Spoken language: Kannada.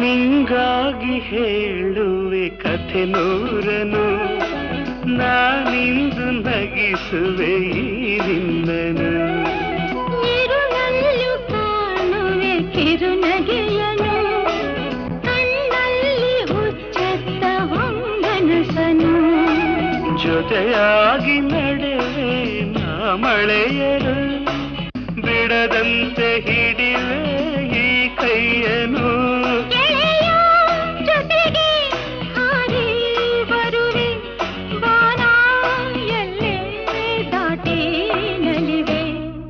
ನಿಂಗಾಗಿ ಹೇಳುವೆ ಕಥೆ ನೂರನು, ನಾನಿಂದು ನಗಿಸುವೆ ಈ ನಿನ್ನನು. ಇರುಳಲ್ಲೂ ಕಾಣುವೆ ಕಿರುನಗೆಯನು, ಕಣ್ಣಲ್ಲಿ ಹುಚ್ಚತ್ತ ಹೊಂಗನಸನು. ಜೊತೆಯಾಗಿ ನಡೆವೆ ನಾ ಮಳೆಯರು, ಬಿಡದಂತೆ ಹಿಡಿವೆ ಈ ಕೈಯನು.